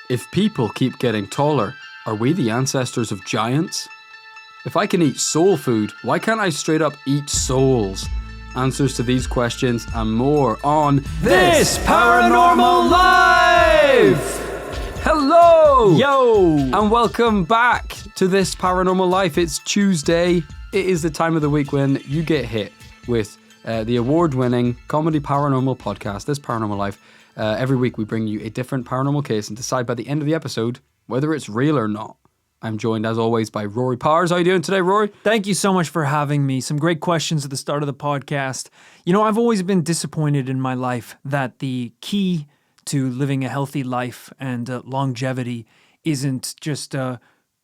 If people keep getting taller, are we the ancestors of giants? If I can eat soul food, why can't I straight up eat souls? Answers to these questions and more on This Paranormal Life! Hello! Yo! And welcome back to This Paranormal Life. It's Tuesday. It is the time of the week when you get hit with the award-winning comedy paranormal podcast, This Paranormal Life. Every week we bring you a different paranormal case and decide by the end of the episode whether it's real or not. I'm joined, as always, by Rory Powers. How are you doing today, Rory? Thank you so much for having me. Some great questions at the start of the podcast. You know, I've always been disappointed in my life that the key to living a healthy life and longevity isn't just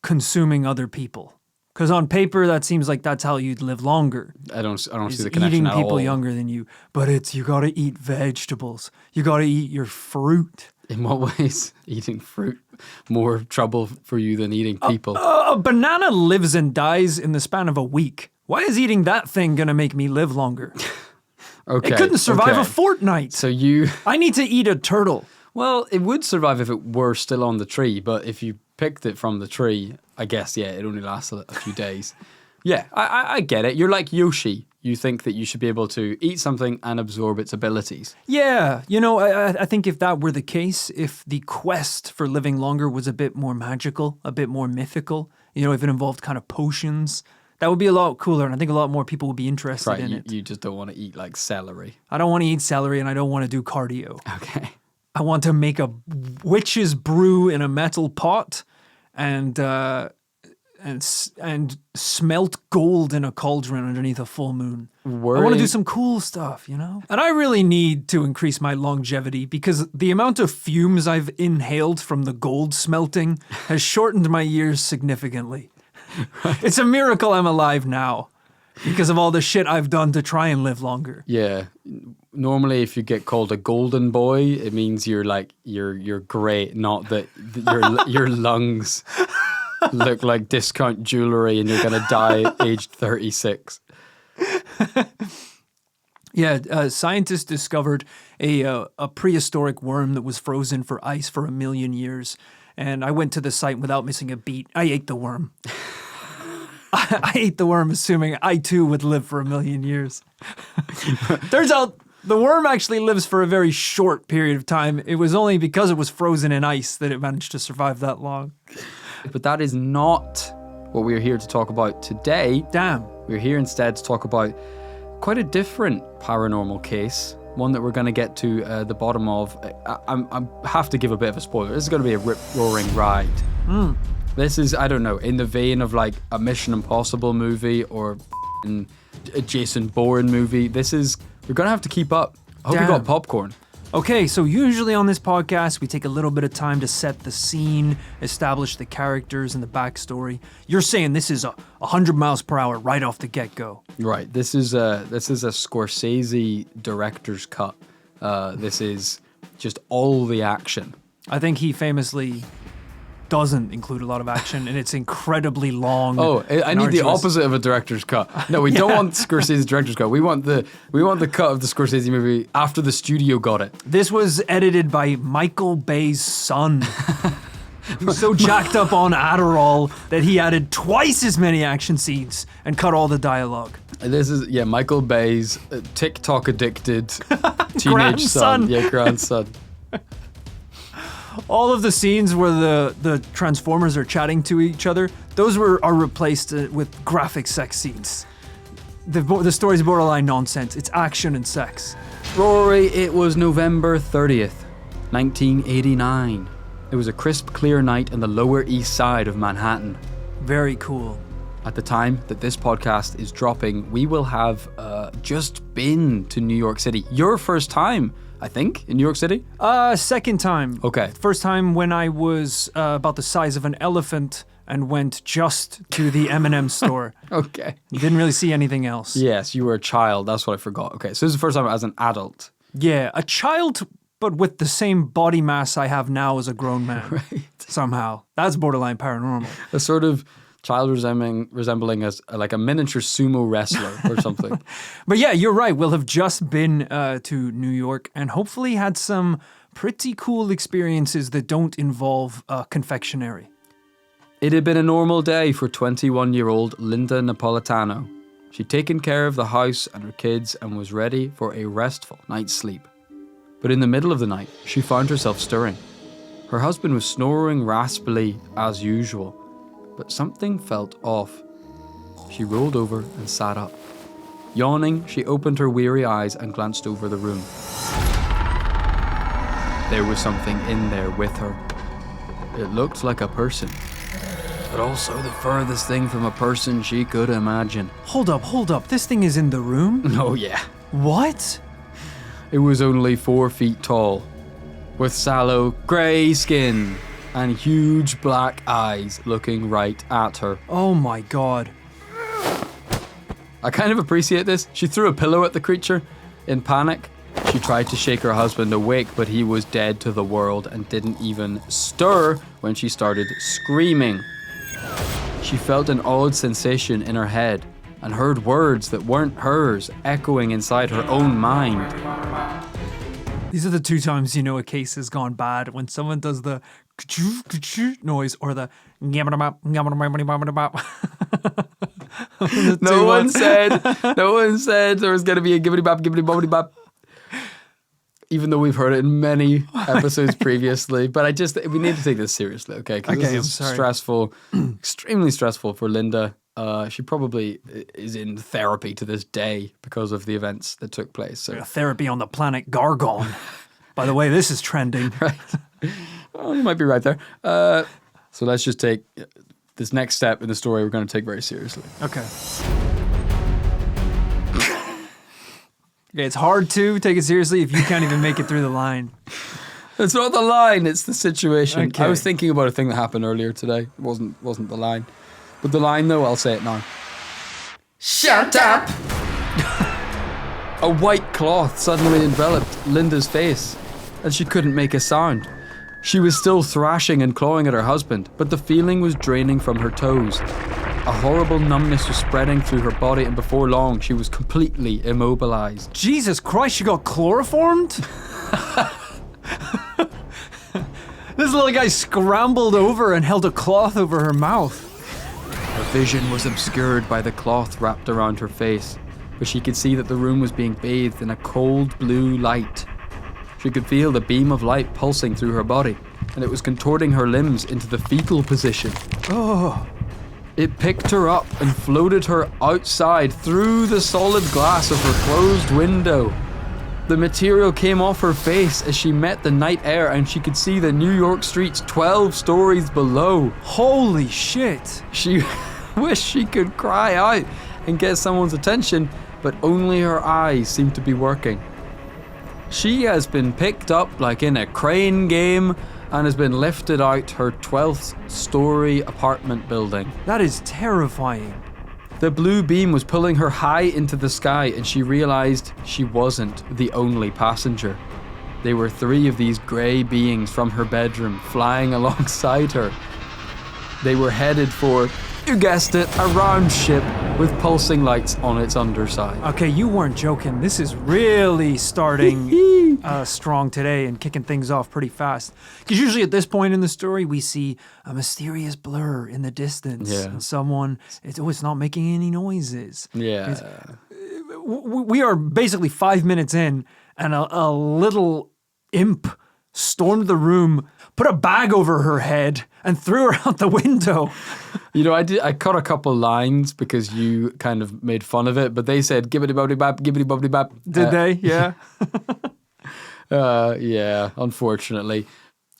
consuming other people. Because on paper, that seems like that's how you'd live longer. I don't see the connection eating at all. people younger than you. But it's, you got to eat vegetables. You got to eat your fruit. In what ways eating fruit more trouble for you than eating people? A banana lives and dies in the span of a week. Why is eating that thing going to make me live longer? Okay. It couldn't survive a fortnight. So you... I need to eat a turtle. Well, it would survive if it were still on the tree, but if you picked it from the tree, I guess, yeah, it only lasts a few days. Yeah, I get it. You're like Yoshi. You think that you should be able to eat something and absorb its abilities. Yeah, you know, I think if that were the case, if the quest for living longer was a bit more magical, a bit more mythical, you know, if it involved kind of potions, that would be a lot cooler, and I think a lot more people would be interested in it. You just don't want to eat, like, celery. I don't want to eat celery, and I don't want to do cardio. Okay. I want to make a witch's brew in a metal pot, and smelt gold in a cauldron underneath a full moon. I want to do some cool stuff, you know? And I really need to increase my longevity because the amount of fumes I've inhaled from the gold smelting has shortened my years significantly. Right. It's a miracle I'm alive now because of all the shit I've done to try and live longer. Yeah. Normally, if you get called a golden boy, it means you're great, not that your lungs look like discount jewelry and you're going to die aged 36. Yeah, scientists discovered a prehistoric worm that was frozen for ice for 1 million years. And I went to the site without missing a beat. I ate the worm. I ate the worm assuming I too would live for 1 million years. Turns out the worm actually lives for a very short period of time. It was only because it was frozen in ice that it managed to survive that long. But that is not what we're here to talk about today. Damn. We're here instead to talk about quite a different paranormal case, one that we're going to get to the bottom of. I have to give a bit of a spoiler. This is going to be a rip-roaring ride. This is, I don't know, in the vein of like a Mission Impossible movie or a Jason Bourne movie. We're going to have to keep up. I hope you got popcorn. Okay, so usually on this podcast, we take a little bit of time to set the scene, establish the characters and the backstory. You're saying this is 100 miles per hour right off the get-go. Right. This is a Scorsese director's cut. This is just all the action. I think he famously doesn't include a lot of action, and it's incredibly long. Oh, I need the opposite of a director's cut. No, we don't want Scorsese's director's cut. We want the cut of the Scorsese movie after the studio got it. This was edited by Michael Bay's son, who's so jacked up on Adderall that he added twice as many action scenes and cut all the dialogue. This is, Michael Bay's TikTok addicted teenage son. Yeah, grandson. All of the scenes where the Transformers are chatting to each other, those are replaced with graphic sex scenes. The story's borderline nonsense. It's action and sex. Rory, it was November 30th, 1989. It was a crisp, clear night in the Lower East Side of Manhattan. Very cool. At the time that this podcast is dropping, we will have just been to New York City. Your first time, I think, in New York City? Second time. Okay. First time when I was about the size of an elephant and went just to the M&M store. Okay. Didn't really see anything else. Yes, you were a child. That's what I forgot. Okay, so this is the first time as an adult. Yeah, a child, but with the same body mass I have now as a grown man. Right. Somehow. That's borderline paranormal. A sort of child resembling as like a miniature sumo wrestler or something. But yeah, you're right. We'll have just been to New York and hopefully had some pretty cool experiences that don't involve confectionery. It had been a normal day for 21-year-old Linda Napolitano. She'd taken care of the house and her kids and was ready for a restful night's sleep. But in the middle of the night, she found herself stirring. Her husband was snoring raspily as usual, but something felt off. She rolled over and sat up. Yawning, she opened her weary eyes and glanced over the room. There was something in there with her. It looked like a person, but also the furthest thing from a person she could imagine. Hold up. This thing is in the room? Oh yeah. What? It was only 4 feet tall, with sallow, grey skin and huge black eyes looking right at her. Oh my god. I kind of appreciate this. She threw a pillow at the creature in panic. She tried to shake her husband awake, but he was dead to the world and didn't even stir when she started screaming. She felt an odd sensation in her head and heard words that weren't hers echoing inside her own mind. These are the 2 times you know a case has gone bad, when someone does the noise or the No one said there was going to be a gibbity bop, gibbity bobbity bop. Even though we've heard it in many episodes previously. But we need to take this seriously, okay? Because this is stressful, extremely stressful for Linda. She probably is in therapy to this day because of the events that took place. So. Therapy on the planet Gargon. By the way, this is trending. Right. Well, you might be right there. So let's just take this next step in the story we're going to take very seriously. Okay. It's hard to take it seriously if you can't even make it through the line. It's not the line, it's the situation. Okay. I was thinking about a thing that happened earlier today. It wasn't the line. But the line, though, I'll say it now. Shut up! A white cloth suddenly enveloped Linda's face, and she couldn't make a sound. She was still thrashing and clawing at her husband, but the feeling was draining from her toes. A horrible numbness was spreading through her body, and before long, she was completely immobilized. Jesus Christ, she got chloroformed? This little guy scrambled over and held a cloth over her mouth. Her vision was obscured by the cloth wrapped around her face, but she could see that the room was being bathed in a cold blue light. She could feel the beam of light pulsing through her body, and it was contorting her limbs into the fetal position. Oh. It picked her up and floated her outside through the solid glass of her closed window. The material came off her face as she met the night air, and she could see the New York streets 12 stories below. Holy shit. She wished she could cry out and get someone's attention, but only her eyes seemed to be working. She has been picked up like in a crane game and has been lifted out her 12th story apartment building. That is terrifying. The blue beam was pulling her high into the sky, and she realized she wasn't the only passenger. There were 3 of these grey beings from her bedroom flying alongside her. They were headed for, you guessed it, a round ship with pulsing lights on its underside. Okay, you weren't joking. This is really starting strong today and kicking things off pretty fast. Because usually at this point in the story, we see a mysterious blur in the distance. Yeah. And someone, it's not making any noises. Yeah. We are basically 5 minutes in, and a little imp stormed the room, put a bag over her head, and threw her out the window. You know, I cut a couple lines because you kind of made fun of it, but they said gibbity bobbity bop, gibbity bobbity bop. Did they? Yeah. Yeah, unfortunately.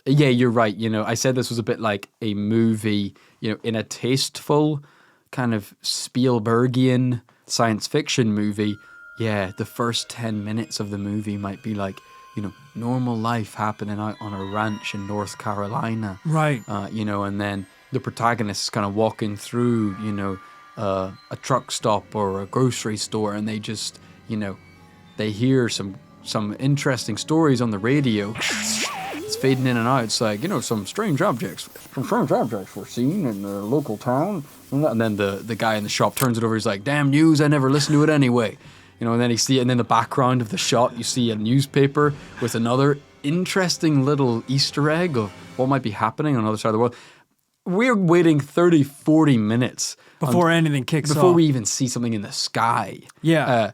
Yeah, you're right. You know, I said this was a bit like a movie, you know, in a tasteful kind of Spielbergian science fiction movie. Yeah, the first 10 minutes of the movie might be like, you know, normal life happening out on a ranch in North Carolina. Right. You know, and then the protagonist is kind of walking through, you know, a truck stop or a grocery store, and they just, you know, they hear some interesting stories on the radio. It's fading in and out. It's like, you know, some strange objects were seen in the local town. And then the guy in the shop turns it over. He's like, damn news, I never listened to it anyway. You know, and then in the background of the shot, you see a newspaper with another interesting little Easter egg of what might be happening on the other side of the world. We're waiting 30, 40 minutes Before anything kicks off. before we even see something in the sky. Yeah.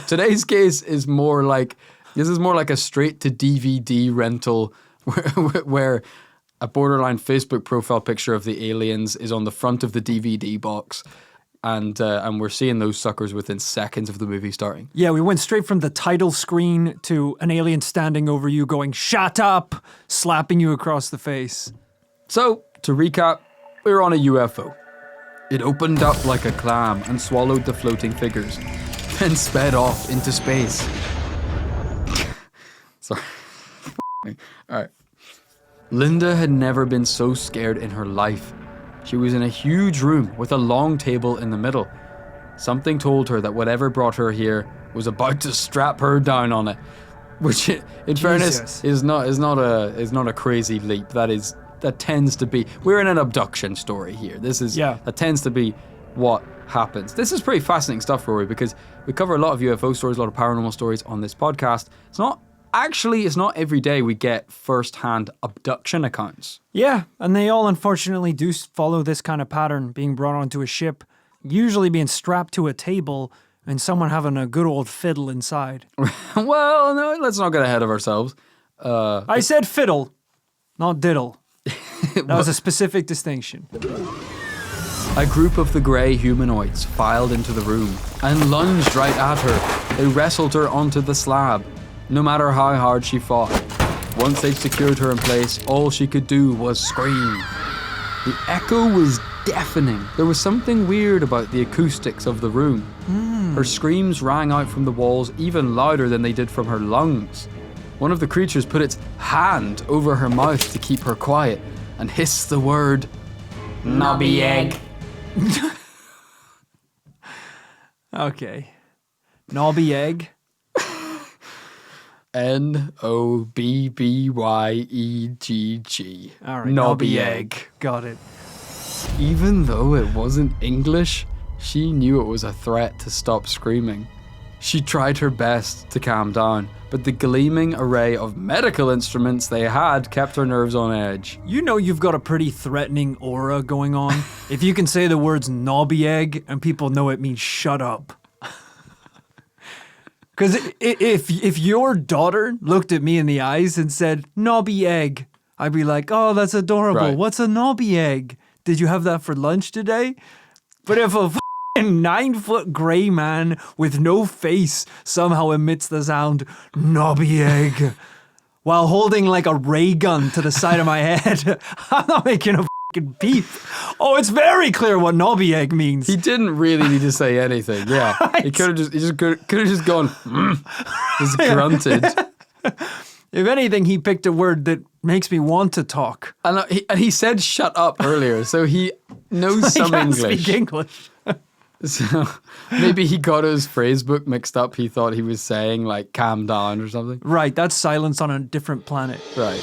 Today's case is more like a straight to DVD rental where a borderline Facebook profile picture of the aliens is on the front of the DVD box. And we're seeing those suckers within seconds of the movie starting. Yeah, we went straight from the title screen to an alien standing over you going, "Shut up!" slapping you across the face. So, to recap, we were on a UFO. It opened up like a clam and swallowed the floating figures, then sped off into space. Sorry. Alright. Linda had never been so scared in her life. She was in a huge room with a long table in the middle. Something told her that whatever brought her here was about to strap her down on it, which, in fairness, is not a crazy leap. That tends to be. We're in an abduction story here. That tends to be what happens. This is pretty fascinating stuff, Rory, because we cover a lot of UFO stories, a lot of paranormal stories on this podcast. It's not every day we get first-hand abduction accounts. Yeah, and they all unfortunately do follow this kind of pattern, being brought onto a ship, usually being strapped to a table, and someone having a good old fiddle inside. Well, no, let's not get ahead of ourselves. I said fiddle, not diddle. That was a specific distinction. A group of the grey humanoids filed into the room and lunged right at her. They wrestled her onto the slab, no matter how hard she fought. Once they'd secured her in place, all she could do was scream. The echo was deafening. There was something weird about the acoustics of the room. Her screams rang out from the walls even louder than they did from her lungs. One of the creatures put its hand over her mouth to keep her quiet and hissed the word, "Knobby egg." Okay. Knobby egg? Nobbyegg. All right. Knobby egg. Got it. Even though it wasn't English, she knew it was a threat to stop screaming. She tried her best to calm down, but the gleaming array of medical instruments they had kept her nerves on edge. You know you've got a pretty threatening aura going on if you can say the words knobby egg and people know it means shut up. Because if your daughter looked at me in the eyes and said, "Knobby egg," I'd be like, "Oh, that's adorable. Right. What's a knobby egg? Did you have that for lunch today?" But if a 9-foot gray man with no face somehow emits the sound, "Knobby egg," while holding like a ray gun to the side of my head, I'm not making a fucking peep. Oh, it's very clear what knobby egg means. He didn't really need to say anything. Yeah, Right. he could have just gone, just grunted. If anything, he picked a word that makes me want to talk. And he said "shut up" earlier, so he knows some I can't English. speak English. So maybe he got his phrase book mixed up. He thought he was saying like "calm down" or something. Right, that's silence on a different planet. Right.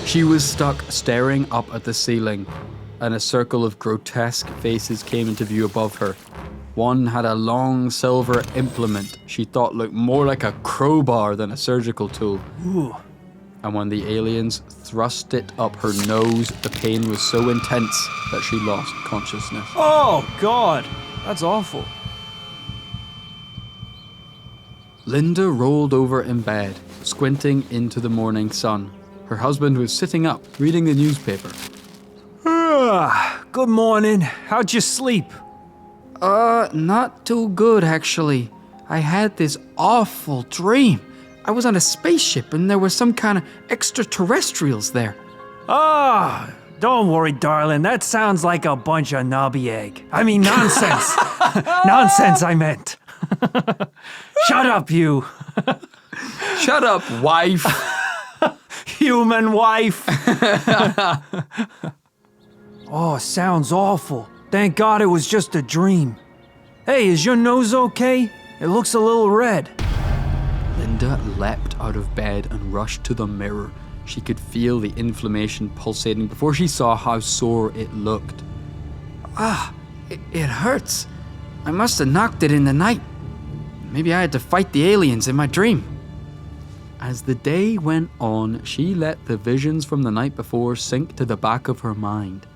She was stuck staring up at the ceiling, and a circle of grotesque faces came into view above her. One had a long silver implement she thought looked more like a crowbar than a surgical tool. Ooh. And when the aliens thrust it up her nose, the pain was so intense that she lost consciousness. Oh, God. That's awful. Linda rolled over in bed, squinting into the morning sun. Her husband was sitting up, reading the newspaper. Good morning. How'd you sleep? Not too good, actually. I had this awful dream. I was on a spaceship and there were some kind of extraterrestrials there. Don't worry, darling. That sounds like a bunch of knobby egg. I mean, nonsense. Nonsense, I meant. Shut up, you. Shut up, wife. Human wife. Oh, sounds awful. Thank God it was just a dream. Hey, is your nose okay? It looks a little red. Linda leapt out of bed and rushed to the mirror. She could feel the inflammation pulsating before she saw how sore it looked. It hurts. I must have knocked it in the night. Maybe I had to fight the aliens in my dream. As the day went on, she let the visions from the night before sink to the back of her mind.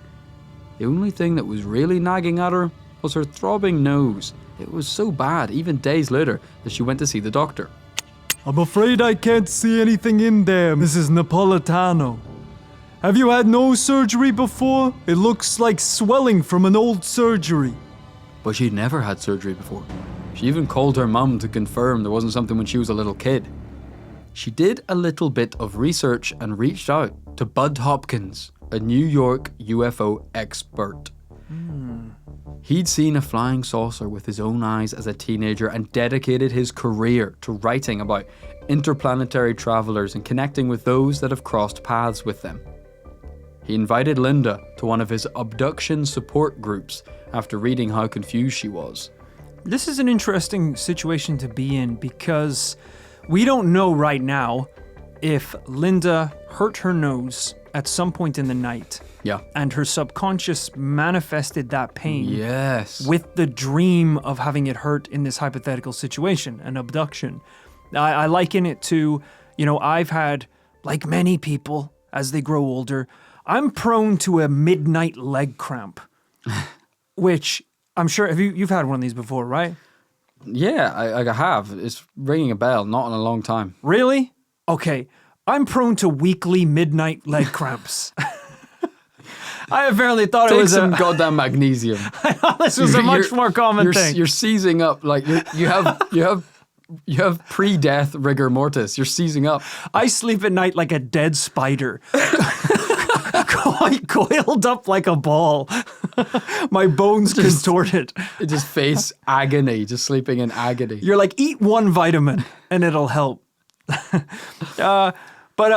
The only thing that was really nagging at her was her throbbing nose. It was so bad, even days later, that she went to see the doctor. I'm afraid I can't see anything in there, Mrs. Napolitano. Have you had nose surgery before? It looks like swelling from an old surgery. But she'd never had surgery before. She even called her mum to confirm there wasn't something when she was a little kid. She did a little bit of research and reached out to Bud Hopkins, a New York UFO expert. He'd seen a flying saucer with his own eyes as a teenager and dedicated his career to writing about interplanetary travelers and connecting with those that have crossed paths with them. He invited Linda to one of his abduction support groups after reading how confused she was. This is an interesting situation to be in because we don't know right now if Linda hurt her nose at some point in the night. Yeah. And her subconscious manifested that pain. Yes. With the dream of having it hurt in this hypothetical situation, an abduction. I liken it to, I've had, like many people, as they grow older, I'm prone to a midnight leg cramp, which I'm sure, you've had one of these before, right? Yeah, I have. It's ringing a bell, not in a long time. Really? Okay. I'm prone to weekly midnight leg cramps. I apparently thought it was some goddamn magnesium. This was a much more common thing. You're seizing up, like you have pre-death rigor mortis. You're seizing up. I sleep at night like a dead spider, coiled up like a ball. My bones contorted. Just face agony, just sleeping in agony. You're like, eat one vitamin and it'll help. But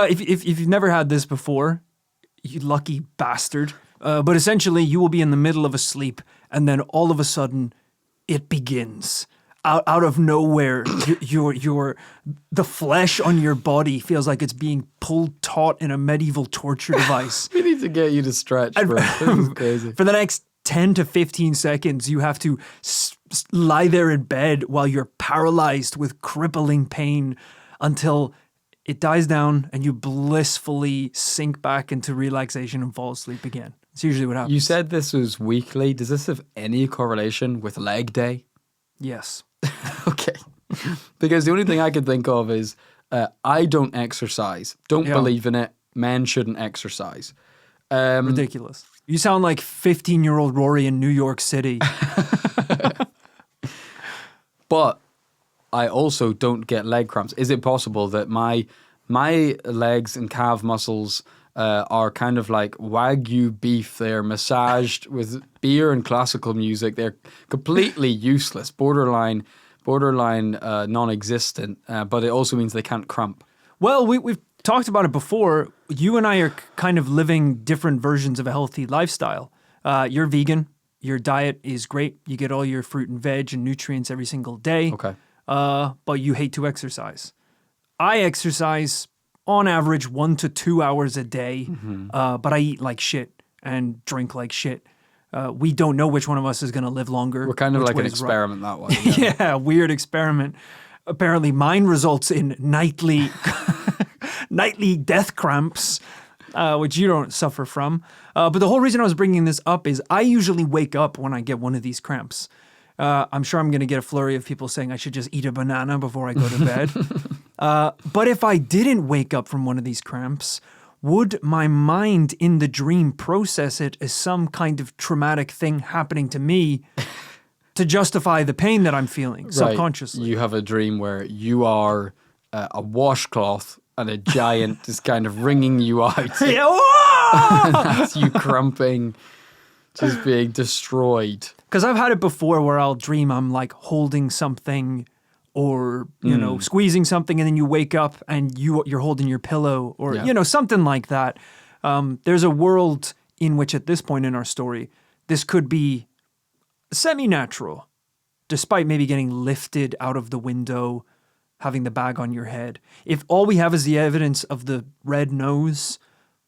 if you've never had this before, you lucky bastard. But essentially, you will be in the middle of a sleep, and then all of a sudden, it begins. Out of nowhere, the flesh on your body feels like it's being pulled taut in a medieval torture device. We need to get you to stretch, bro. This is crazy. For the next 10 to 15 seconds, you have to lie there in bed while you're paralyzed with crippling pain until it dies down and you blissfully sink back into relaxation and fall asleep again. It's usually what happens. You said this was weekly. Does this have any correlation with leg day? Yes. Okay. Because the only thing I could think of is I don't exercise. Don't believe in it. Men shouldn't exercise. Ridiculous. You sound like 15-year-old Rory in New York City. But I also don't get leg cramps. Is it possible that my legs and calf muscles are kind of like Wagyu beef? They're massaged with beer and classical music. They're completely useless, borderline non-existent, but it also means they can't cramp. Well, we've talked about it before. You and I are kind of living different versions of a healthy lifestyle. You're vegan. Your diet is great. You get all your fruit and veg and nutrients every single day. Okay. But you hate to exercise. I exercise on average 1 to 2 hours a day, but I eat like shit and drink like shit. We don't know which one of us is going to live longer. We're kind of like an experiment that way. Yeah, weird experiment. Apparently mine results in nightly death cramps, which you don't suffer from. But the whole reason I was bringing this up is I usually wake up when I get one of these cramps. I'm sure I'm going to get a flurry of people saying I should just eat a banana before I go to bed. But if I didn't wake up from one of these cramps, would my mind in the dream process it as some kind of traumatic thing happening to me to justify the pain that I'm feeling subconsciously? You have a dream where you are a washcloth and a giant is kind of wringing you out. And that's you cramping, just being destroyed. Because I've had it before where I'll dream I'm like holding something or, squeezing something, and then you wake up and you're holding your pillow or, something like that. There's a world in which at this point in our story, this could be semi-natural, despite maybe getting lifted out of the window, having the bag on your head. If all we have is the evidence of the red nose,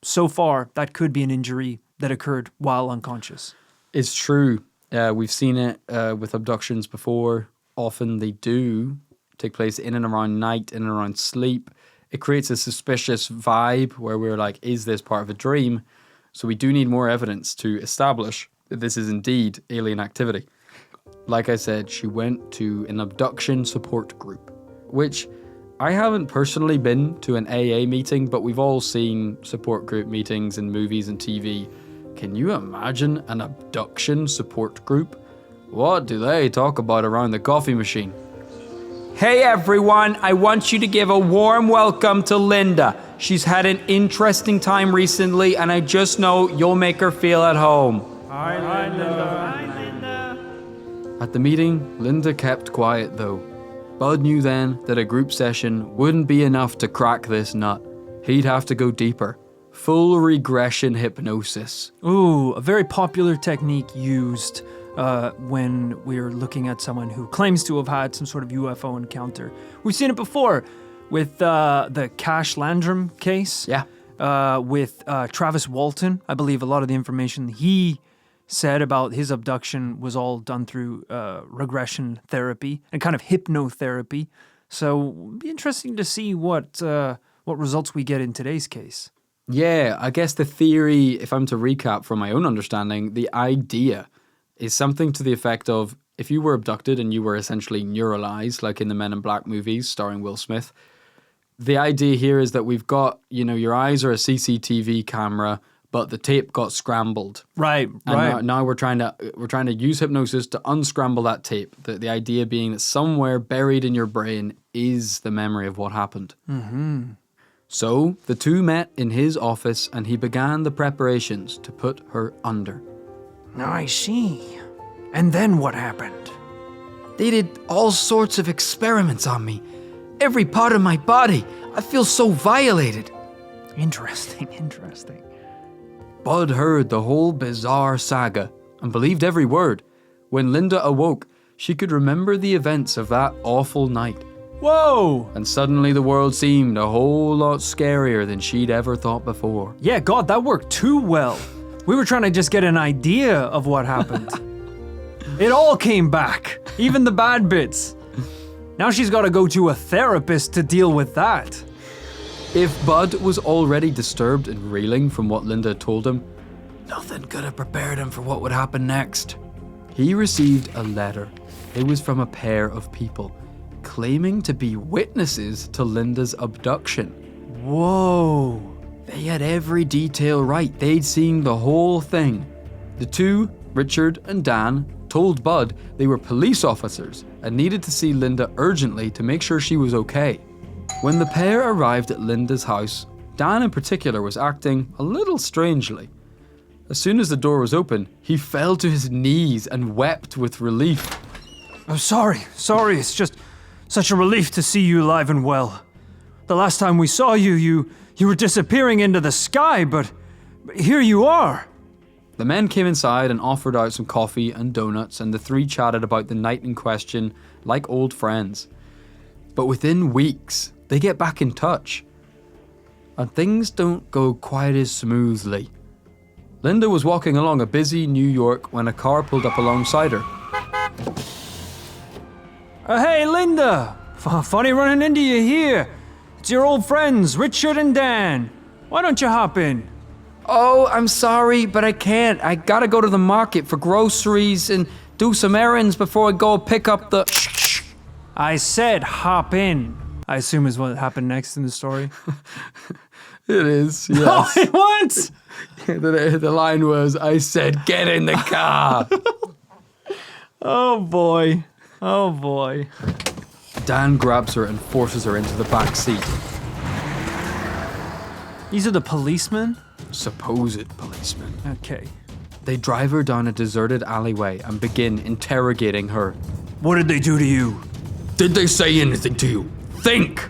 so far, that could be an injury that occurred while unconscious. It's true. We've seen it with abductions before. Often they do take place in and around night, in and around sleep. it creates a suspicious vibe where we're like, is this part of a dream? So we do need more evidence to establish that this is indeed alien activity. Like I said, she went to an abduction support group, which I haven't personally been to an AA meeting, but we've all seen support group meetings in movies and TV. Can you imagine an abduction support group? What do they talk about around the coffee machine? Hey everyone, I want you to give a warm welcome to Linda. She's had an interesting time recently, and I just know you'll make her feel at home. Hi, Linda. Hi, Linda. At the meeting, Linda kept quiet though. Bud knew then that a group session wouldn't be enough to crack this nut. He'd have to go deeper. Full regression hypnosis. Ooh, a very popular technique used when we're looking at someone who claims to have had some sort of UFO encounter. We've seen it before with the Cash Landrum case. Yeah. With Travis Walton. I believe a lot of the information he said about his abduction was all done through regression therapy and kind of hypnotherapy. So it'd be interesting to see what results we get in today's case. Yeah, I guess the theory, if I'm to recap from my own understanding, the idea is something to the effect of, if you were abducted and you were essentially neuralized, like in the Men in Black movies starring Will Smith, the idea here is that we've got, your eyes are a CCTV camera, but the tape got scrambled. Right, and right. Now we're trying to use hypnosis to unscramble that tape. The idea being that somewhere buried in your brain is the memory of what happened. Mm-hmm. So the two met in his office and he began the preparations to put her under. Now I see. And then what happened? They did all sorts of experiments on me. Every part of my body. I feel so violated. Interesting. Bud heard the whole bizarre saga and believed every word. When Linda awoke, she could remember the events of that awful night. Whoa! And suddenly the world seemed a whole lot scarier than she'd ever thought before. Yeah, God, that worked too well. We were trying to just get an idea of what happened. It all came back, even the bad bits. Now she's got to go to a therapist to deal with that. If Bud was already disturbed and reeling from what Linda told him, nothing could have prepared him for what would happen next. He received a letter. It was from a pair of people, claiming to be witnesses to Linda's abduction. Whoa. They had every detail right. They'd seen the whole thing. The two, Richard and Dan, told Bud they were police officers and needed to see Linda urgently to make sure she was okay. When the pair arrived at Linda's house, Dan in particular was acting a little strangely. As soon as the door was open, he fell to his knees and wept with relief. I'm sorry. It's just such a relief to see you alive and well. The last time we saw you, you were disappearing into the sky, but here you are. The men came inside and offered out some coffee and donuts, and the three chatted about the night in question like old friends. But within weeks, they get back in touch. And things don't go quite as smoothly. Linda was walking along a busy New York when a car pulled up alongside her. Hey, Linda! Funny running into you here. It's your old friends, Richard and Dan. Why don't you hop in? Oh, I'm sorry, but I can't. I gotta go to the market for groceries and do some errands before I go pick up the... I said hop in. I assume is what happened next in the story. It is, yes. Oh, what? The line was, I said, get in the car. Oh boy. Dan grabs her and forces her into the back seat. These are the policemen? Supposed policemen. Okay. They drive her down a deserted alleyway and begin interrogating her. What did they do to you? Did they say anything to you? Think!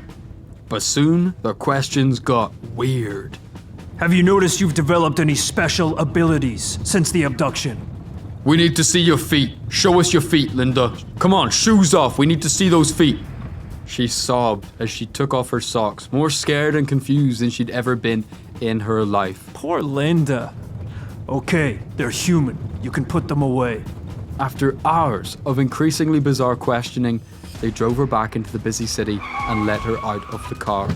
But soon, the questions got weird. Have you noticed you've developed any special abilities since the abduction? We need to see your feet. Show us your feet, Linda. Come on, shoes off. We need to see those feet. She sobbed as she took off her socks, more scared and confused than she'd ever been in her life. Poor Linda. Okay, they're human. You can put them away. After hours of increasingly bizarre questioning, they drove her back into the busy city and let her out of the car.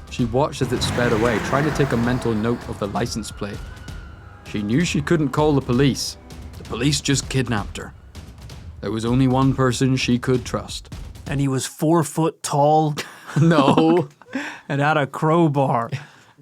She watched as it sped away, trying to take a mental note of the license plate. She knew she couldn't call the police. The police just kidnapped her. There was only one person she could trust. And he was 4 foot tall. No. And had a crowbar.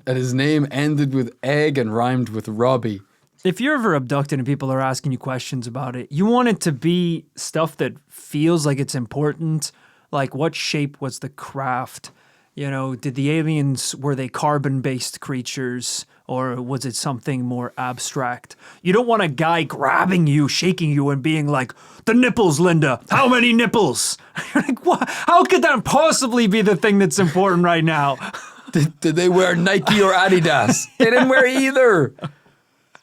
And his name ended with egg and rhymed with Robbie. If you're ever abducted and people are asking you questions about it, you want it to be stuff that feels like it's important. Like, what shape was the craft? You know, did the aliens, were they carbon-based creatures? Or was it something more abstract? You don't want a guy grabbing you, shaking you, and being like, the nipples, Linda. How many nipples? You're like, what? How could that possibly be the thing that's important right now? Did they wear Nike or Adidas? They didn't wear either.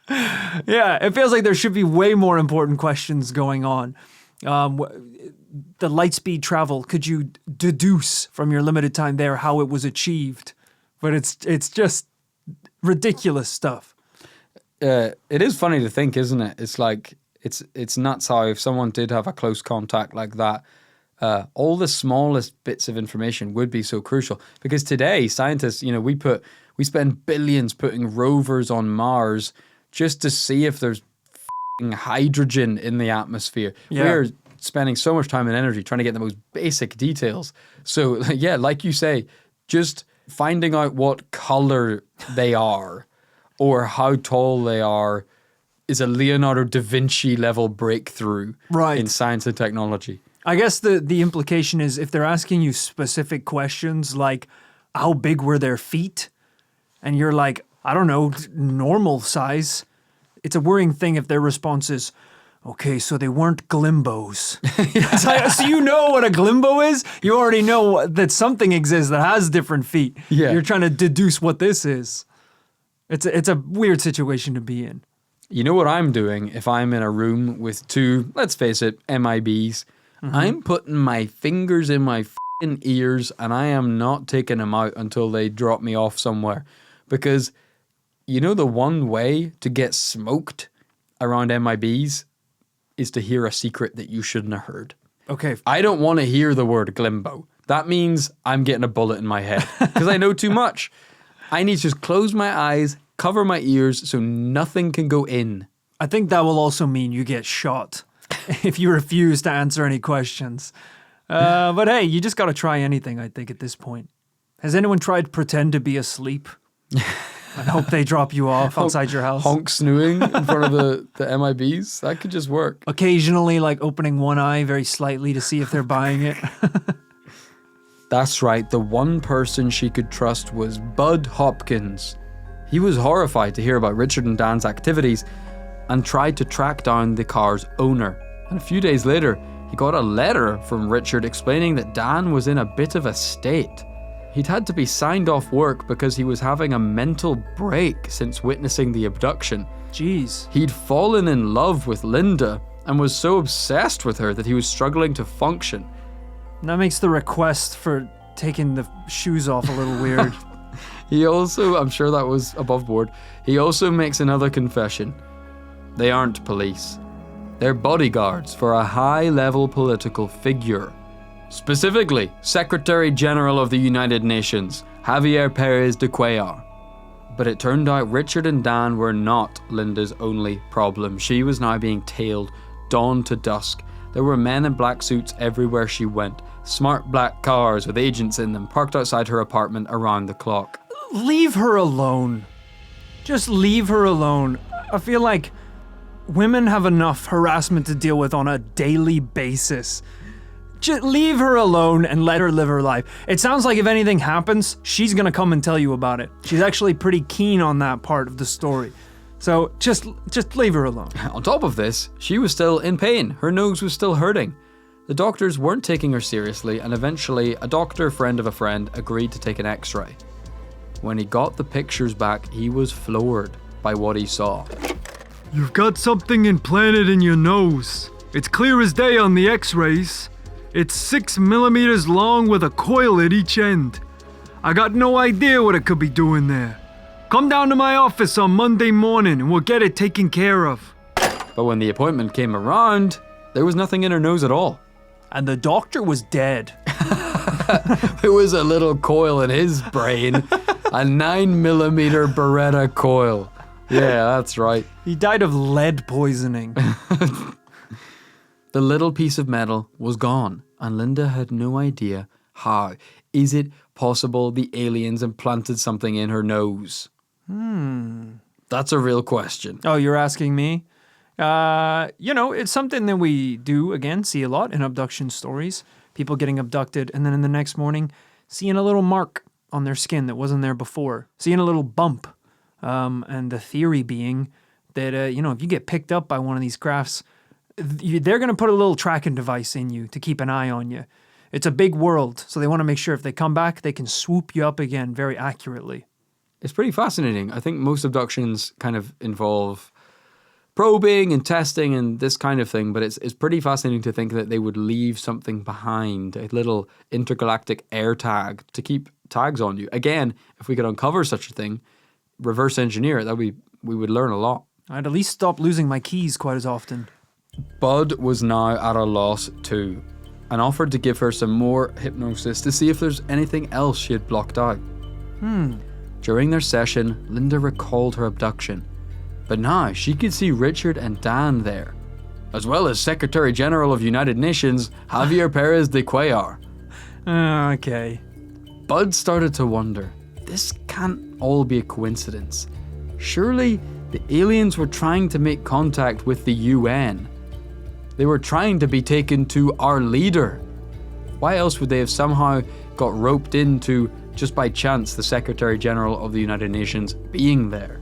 Yeah, it feels like there should be way more important questions going on. The light speed travel, could you deduce from your limited time there how it was achieved? But it's just ridiculous stuff. It is funny to think, isn't it? It's like, it's nuts how if someone did have a close contact like that, all the smallest bits of information would be so crucial. Because today, scientists, you know, we spend billions putting rovers on Mars just to see if there's hydrogen in the atmosphere. Yeah. We're spending so much time and energy trying to get the most basic details. So yeah, like you say, just finding out what color they are or how tall they are is a Leonardo da Vinci level breakthrough in science and technology. I guess the implication is if they're asking you specific questions like how big were their feet, and you're like, I don't know, normal size, it's a worrying thing if their response is, okay, so they weren't glimbos. So you know what a glimbo is? You already know that something exists that has different feet. Yeah. You're trying to deduce what this is. It's a weird situation to be in. You know what I'm doing if I'm in a room with two, let's face it, MIBs? Mm-hmm. I'm putting my fingers in my f***ing ears and I am not taking them out until they drop me off somewhere. Because you know the one way to get smoked around MIBs is to hear a secret that you shouldn't have heard. Okay. I don't want to hear the word glimbo. That means I'm getting a bullet in my head because I know too much. I need to just close my eyes, cover my ears so nothing can go in. I think that will also mean you get shot if you refuse to answer any questions. But hey, you just got to try anything, I think, at this point. Has anyone tried to pretend to be asleep? I hope they drop you off outside your house. Honk snooing in front of the MIBs. That could just work. Occasionally, like opening one eye very slightly to see if they're buying it. That's right. The one person she could trust was Bud Hopkins. He was horrified to hear about Richard and Dan's activities and tried to track down the car's owner. And a few days later, he got a letter from Richard explaining that Dan was in a bit of a state. He'd had to be signed off work because he was having a mental break since witnessing the abduction. Jeez. He'd fallen in love with Linda and was so obsessed with her that he was struggling to function. That makes the request for taking the shoes off a little weird. He also, I'm sure that was above board, he also makes another confession. They aren't police. They're bodyguards for a high-level political figure. Specifically, Secretary General of the United Nations, Javier Perez de Cuellar. But it turned out Richard and Dan were not Linda's only problem. She was now being tailed dawn to dusk. There were men in black suits everywhere she went. Smart black cars with agents in them parked outside her apartment around the clock. Leave her alone. Just leave her alone. I feel like women have enough harassment to deal with on a daily basis. Just leave her alone and let her live her life. It sounds like if anything happens, she's gonna come and tell you about it. She's actually pretty keen on that part of the story. So just leave her alone. On top of this, she was still in pain. Her nose was still hurting. The doctors weren't taking her seriously, and eventually a doctor friend of a friend agreed to take an x-ray. When he got the pictures back, he was floored by what he saw. You've got something implanted in your nose. It's clear as day on the x-rays. It's 6 millimeters long with a coil at each end. I got no idea what it could be doing there. Come down to my office on Monday morning and we'll get it taken care of. But when the appointment came around, there was nothing in her nose at all. And the doctor was dead. There was a little coil in his brain, a 9mm Beretta coil. Yeah, that's right. He died of lead poisoning. The little piece of metal was gone, and Linda had no idea how. Is it possible the aliens implanted something in her nose? That's a real question. Oh, you're asking me? It's something that we do, again, see a lot in abduction stories. People getting abducted, and then in the next morning, seeing a little mark on their skin that wasn't there before. Seeing a little bump. And the theory being that, if you get picked up by one of these crafts, they're going to put a little tracking device in you to keep an eye on you. It's a big world, so they want to make sure if they come back, they can swoop you up again very accurately. It's pretty fascinating. I think most abductions kind of involve probing and testing and this kind of thing, but it's pretty fascinating to think that they would leave something behind, a little intergalactic air tag to keep tags on you. Again, if we could uncover such a thing, reverse engineer it, we would learn a lot. I'd at least stop losing my keys quite as often. Bud was now at a loss too, and offered to give her some more hypnosis to see if there's anything else she had blocked out. During their session, Linda recalled her abduction, but now she could see Richard and Dan there, as well as Secretary General of United Nations, Javier Perez de Cuellar. Okay. Bud started to wonder, this can't all be a coincidence. Surely the aliens were trying to make contact with the UN. They were trying to be taken to our leader. Why else would they have somehow got roped into, just by chance, the Secretary General of the United Nations being there?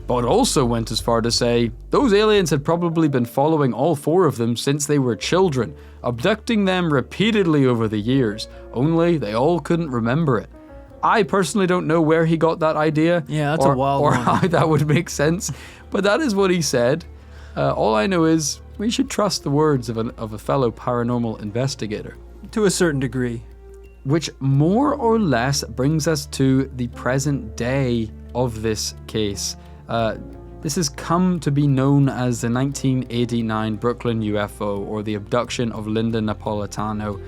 Bud also went as far to say those aliens had probably been following all four of them since they were children, abducting them repeatedly over the years, only they all couldn't remember it. I personally don't know where he got that idea. Yeah, that's a wild one. Or one. how that would make sense, but that is what he said. All I know is we should trust the words of a fellow paranormal investigator. To a certain degree. Which more or less brings us to the present day of this case. This has come to be known as the 1989 Brooklyn UFO, or the abduction of Linda Napolitano.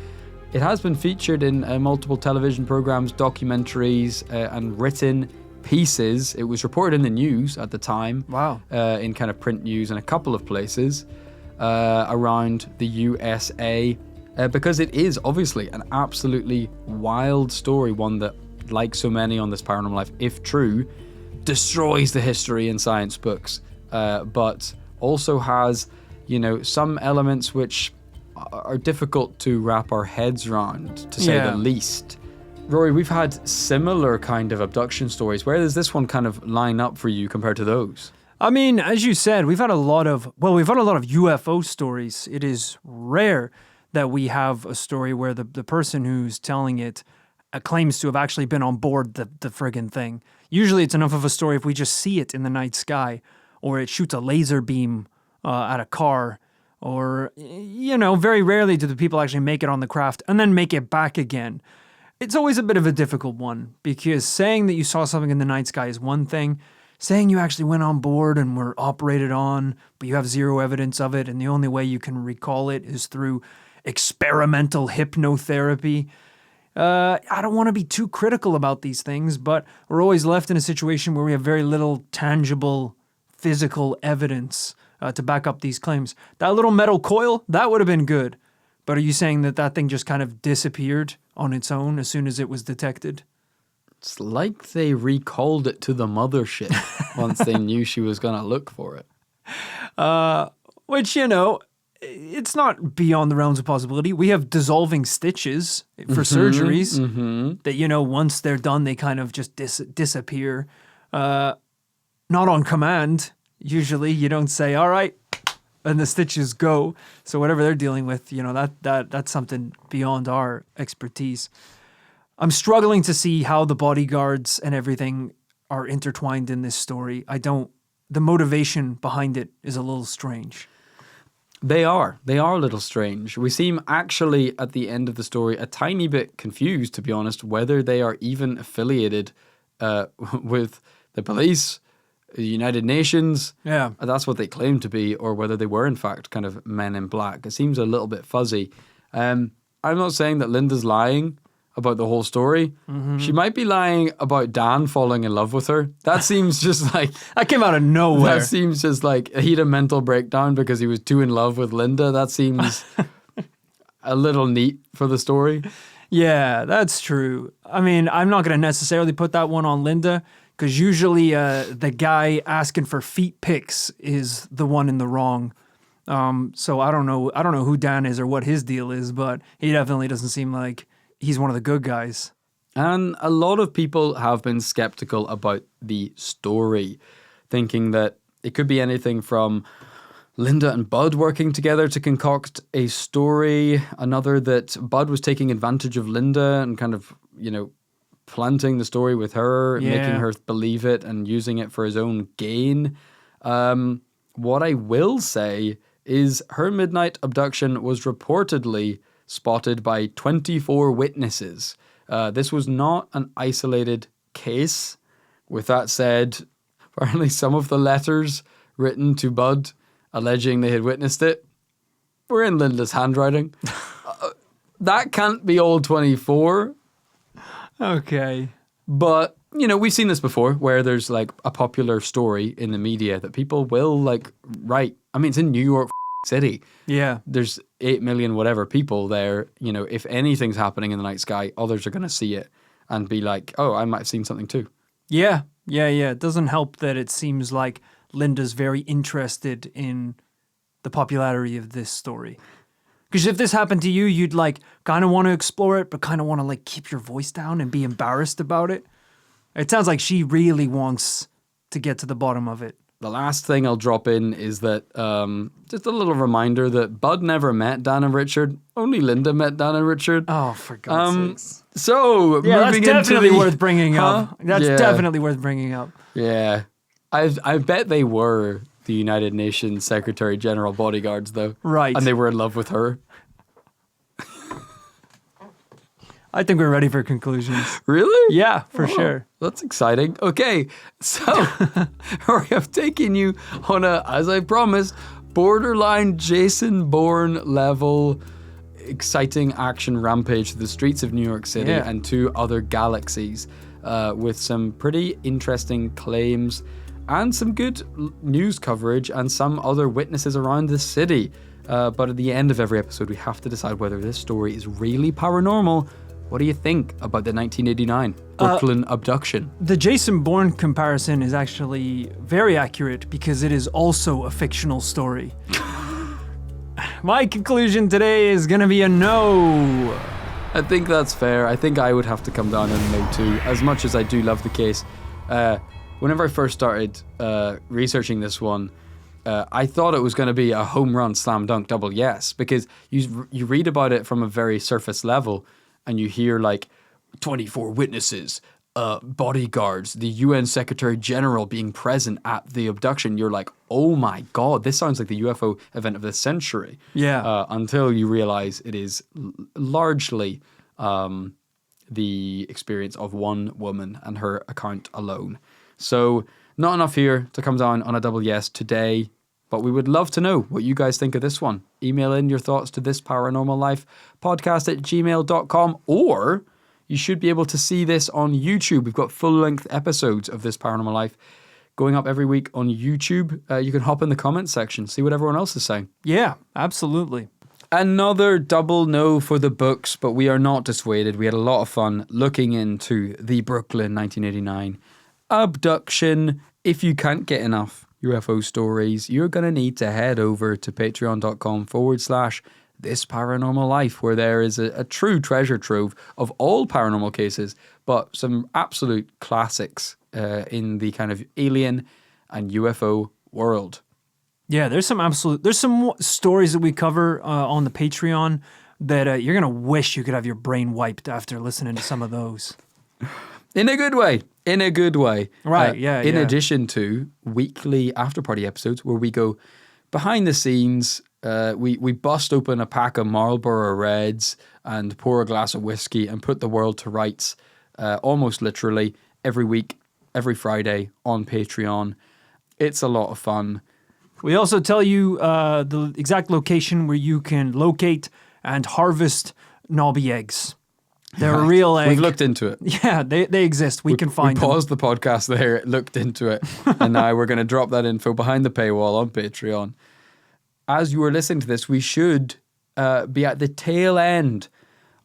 It has been featured in multiple television programs, documentaries, and written pieces. It was reported in the news at the time. Wow. In kind of print news in a couple of places around the USA. Because it is obviously an absolutely wild story, one that, like so many on this Paranormal Life, if true, destroys the history in science books, but also has, some elements which are difficult to wrap our heads around, to say the least. Rory, we've had similar kind of abduction stories. Where does this one kind of line up for you compared to those? I mean, as you said, we've had a lot of UFO stories. It is rare that we have a story where the person who's telling it claims to have actually been on board the friggin' thing. Usually it's enough of a story if we just see it in the night sky, or it shoots a laser beam at a car, or, very rarely do the people actually make it on the craft and then make it back again. It's always a bit of a difficult one, because saying that you saw something in the night sky is one thing. Saying you actually went on board and were operated on, but you have zero evidence of it, and the only way you can recall it is through experimental hypnotherapy. I don't want to be too critical about these things, but we're always left in a situation where we have very little tangible physical evidence to back up these claims. That little metal coil, that would have been good. But are you saying that thing just kind of disappeared on its own as soon as it was detected? It's like they recalled it to the mothership once they knew she was going to look for it. Which, it's not beyond the realms of possibility. We have dissolving stitches for surgeries that, once they're done, they kind of just disappear. Not on command. Usually you don't say, all right, and the stitches go. So whatever they're dealing with, that's something beyond our expertise. I'm struggling to see how the bodyguards and everything are intertwined in this story. The motivation behind it is a little strange. They are a little strange. We seem actually at the end of the story a tiny bit confused, to be honest, whether they are even affiliated with the police, the United Nations. Yeah. That's what they claim to be, or whether they were in fact kind of men in black. It seems a little bit fuzzy. I'm not saying that Linda's lying about the whole story. She might be lying about Dan falling in love with her. That seems just like... That came out of nowhere. That seems just like he had a mental breakdown because he was too in love with Linda. That seems a little neat for the story. Yeah, that's true. I mean, I'm not going to necessarily put that one on Linda because usually the guy asking for feet pics is the one in the wrong. So I don't know who Dan is or what his deal is, but he definitely doesn't seem like he's one of the good guys. And a lot of people have been skeptical about the story, thinking that it could be anything from Linda and Bud working together to concoct a story, another that Bud was taking advantage of Linda and kind of, planting the story with her, making her believe it and using it for his own gain. What I will say is her midnight abduction was reportedly spotted by 24 witnesses. This was not an isolated case. With that said, apparently some of the letters written to Bud alleging they had witnessed it were in Linda's handwriting. That can't be all 24. Okay. But, we've seen this before where there's like a popular story in the media that people will like write. I mean, it's in New York City. Yeah. There's 8 million whatever people there. If anything's happening in the night sky, others are going to see it and be like, oh, I might have seen something too. Yeah. It doesn't help that it seems like Linda's very interested in the popularity of this story. Because if this happened to you, you'd like kind of want to explore it, but kind of want to like keep your voice down and be embarrassed about it. It sounds like she really wants to get to the bottom of it. The last thing I'll drop in is that just a little reminder that Bud never met Dan and Richard. Only Linda met Dan and Richard. Oh, for God's sakes. So, yeah, moving that's definitely into worth bringing up. That's Yeah. definitely worth bringing up. Yeah. I bet they were the United Nations Secretary General bodyguards, though. Right. And they were in love with her. I think we're ready for conclusions. Really? Yeah, for sure. That's exciting. Okay, so we have taken you on a, as I promised, borderline Jason Bourne level exciting action rampage through the streets of New York City and two other galaxies with some pretty interesting claims and some good news coverage and some other witnesses around the city. But at the end of every episode, we have to decide whether this story is really paranormal. What do you think about the 1989 Brooklyn abduction? The Jason Bourne comparison is actually very accurate because it is also a fictional story. My conclusion today is going to be a no. I think that's fair. I think I would have to come down on a no too, as much as I do love the case. Whenever I first started researching this one, I thought it was going to be a home run, slam dunk, double yes, because you read about it from a very surface level, and you hear like 24 witnesses, bodyguards, the UN Secretary General being present at the abduction. You're like, oh my God, this sounds like the UFO event of the century. Yeah. Until you realize it is largely the experience of one woman and her account alone. So not enough here to come down on a double yes today. But we would love to know what you guys think of this one. Email in your thoughts to thisparanormallifepodcast@gmail.com, or you should be able to see this on YouTube. We've got full-length episodes of This Paranormal Life going up every week on YouTube. You can hop in the comments section, see what everyone else is saying. Yeah, absolutely. Another double no for the books, but we are not dissuaded. We had a lot of fun looking into the Brooklyn 1989 abduction. If you can't get enough UFO stories, you're going to need to head over to patreon.com/This Paranormal Life, where there is a true treasure trove of all paranormal cases, but some absolute classics in the kind of alien and UFO world. Yeah, there's some stories that we cover on the Patreon that you're going to wish you could have your brain wiped after listening to some of those. In a good way. In a good way. Right, In addition to weekly after-party episodes where we go behind the scenes, we bust open a pack of Marlboro Reds and pour a glass of whiskey and put the world to rights almost literally every week, every Friday on Patreon. It's a lot of fun. We also tell you the exact location where you can locate and harvest knobby eggs. They're a real egg. We've looked into it. Yeah, they exist. We can find them. We paused the podcast there, looked into it, and now we're going to drop that info behind the paywall on Patreon. As you were listening to this, we should be at the tail end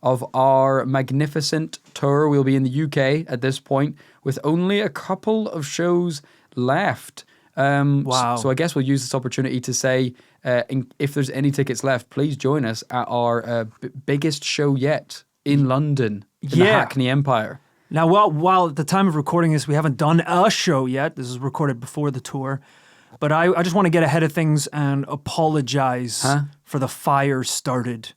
of our magnificent tour. We'll be in the UK at this point with only a couple of shows left. Wow. So I guess we'll use this opportunity to say, if there's any tickets left, please join us at our biggest show yet in London, in the Hackney Empire. Now, while at the time of recording this, we haven't done a show yet. This is recorded before the tour. But I just want to get ahead of things and apologize for the fire started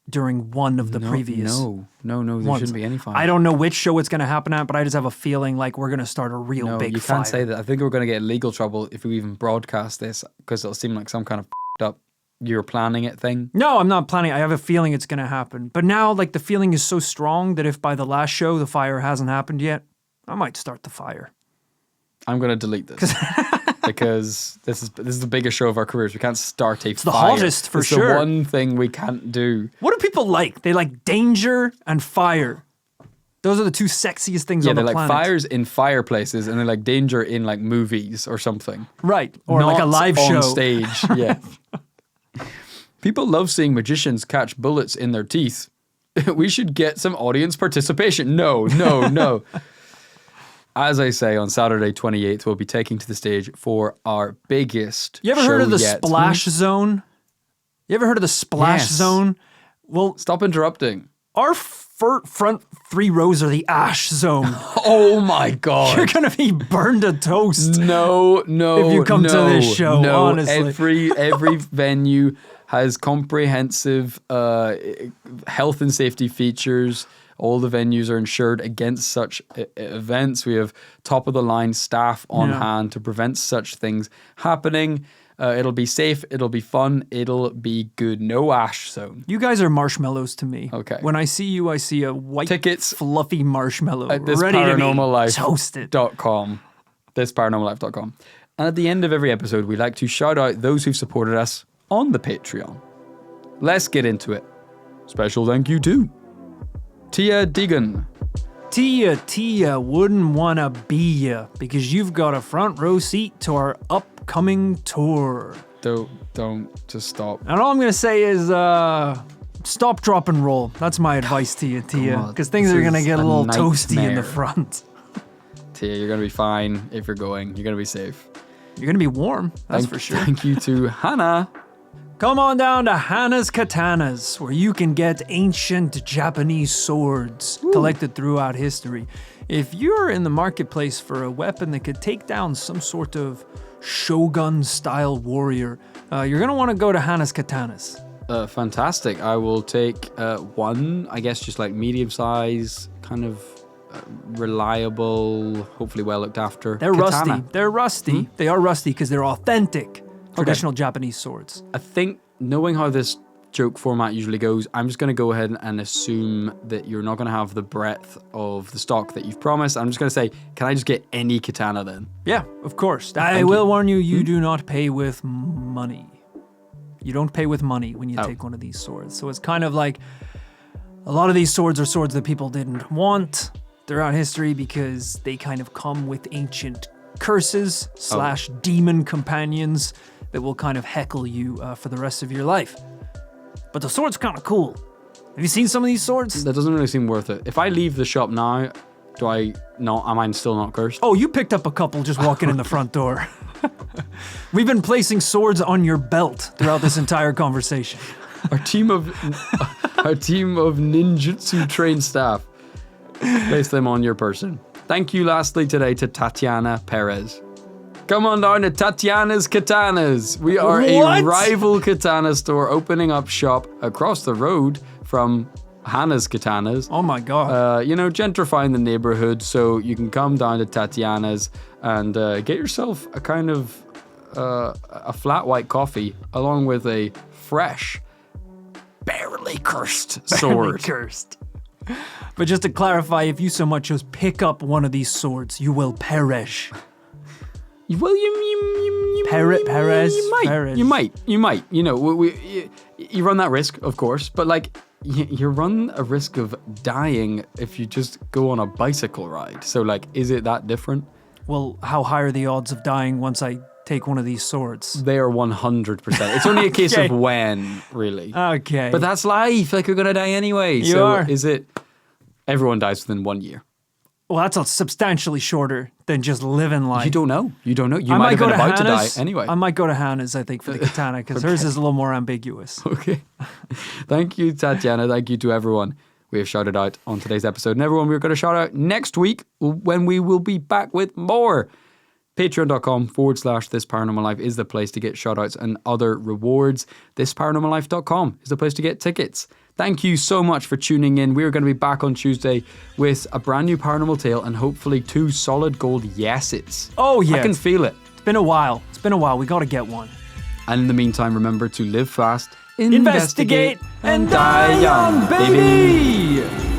during one of the previous No, there shouldn't be any fire. I don't know which show it's going to happen at, but I just have a feeling like we're going to start a real big fire. You can't say that. I think we're going to get in legal trouble if we even broadcast this, because it'll seem like some kind of up you're planning it thing. No, I'm not planning. I have a feeling it's going to happen. But now, like, the feeling is so strong that if by the last show the fire hasn't happened yet, I might start the fire. I'm going to delete this. Because this is the biggest show of our careers. We can't start a fire. It's the hottest for sure. It's the one thing we can't do. What do people like? They like danger and fire. Those are the two sexiest things on the planet. Yeah, they like fires in fireplaces and they like danger in like movies or something. Right. Or like a live show. On stage, yeah. People love seeing magicians catch bullets in their teeth. We should get some audience participation. No. As I say, on Saturday 28th, we'll be taking to the stage for our biggest show yet. You ever heard of the splash zone? You ever heard of the splash zone? Well, stop interrupting. Our front 3 rows are the ash zone. Oh my God. You're going to be burned to toast. No. If you come to this show, honestly. Every venue has comprehensive health and safety features. All the venues are insured against such events. We have top-of-the-line staff on hand to prevent such things happening. It'll be safe. It'll be fun. It'll be good. No ash zone. You guys are marshmallows to me. Okay. When I see you, I see a white, tickets fluffy marshmallow at ready to be toasted. Thisparanormallife.com. And at the end of every episode, we like to shout out those who've supported us on the Patreon. Let's get into it. Special thank you to Tia Deegan. Tia wouldn't want to be ya because you've got a front row seat to our upcoming tour. Don't just stop. And all I'm going to say is stop, drop, and roll. That's my advice to you, Tia, because things are going to get a little toasty in the front. Tia, you're going to be fine if you're going. You're going to be safe. You're going to be warm, that's for sure. Thank you to Hannah. Come on down to Hannah's Katanas, where you can get ancient Japanese swords collected throughout history. If you're in the marketplace for a weapon that could take down some sort of shogun-style warrior, you're going to want to go to Hannah's Katanas. Fantastic. I will take one, I guess just like medium size, kind of reliable, hopefully well looked after. They're katana. rusty. They're rusty. They are rusty because they're authentic. Traditional Japanese swords. I think, knowing how this joke format usually goes, I'm just going to go ahead and assume that you're not going to have the breadth of the stock that you've promised. I'm just going to say, can I just get any katana then? Yeah, of course. I will warn you, you do not pay with money. You don't pay with money when you take one of these swords. So it's kind of like, a lot of these swords are swords that people didn't want throughout history because they kind of come with ancient curses / demon companions that will kind of heckle you for the rest of your life. But the sword's kind of cool. Have you seen some of these swords? That doesn't really seem worth it. If I leave the shop now, am I still not cursed? Oh, you picked up a couple just walking in the front door. We've been placing swords on your belt throughout this entire conversation. Our team of ninjutsu trained staff, place them on your person. Thank you lastly today to Tatiana Perez. Come on down to Tatiana's Katanas. We are a rival katana store opening up shop across the road from Hannah's Katanas. Oh my God. Gentrifying the neighborhood, so you can come down to Tatiana's and get yourself a kind of a flat white coffee along with a fresh, barely cursed sword. Barely cursed. But just to clarify, if you so much as pick up one of these swords, you will perish. Well, you Perez. You might. You know, you run that risk, of course. But like, you run a risk of dying if you just go on a bicycle ride. So, like, is it that different? Well, how high are the odds of dying once I take one of these swords? They are 100%. It's only a case Okay. of when, really. Okay. But that's life. Like, you're going to die anyway. You so are. is it everyone dies within 1 year? Well, that's substantially shorter than just living life. You don't know. You don't know. You I might have go been about to die Hannah's. anyway. I might go to Hannah's, I think, for the katana, because hers is a little more ambiguous. Okay. Thank you, Tatiana. Thank you to everyone we have shouted out on today's episode. And everyone we're going to shout out next week when we will be back with more. Patreon.com/This Paranormal Life is the place to get shoutouts and other rewards. ThisParanormalLife.com is the place to get tickets. Thank you so much for tuning in. We're going to be back on Tuesday with a brand new paranormal tale and hopefully 2 solid gold yeses. Oh, yeah. I can feel it. It's been a while. We got to get one. And in the meantime, remember to live fast, Investigate and die young, baby!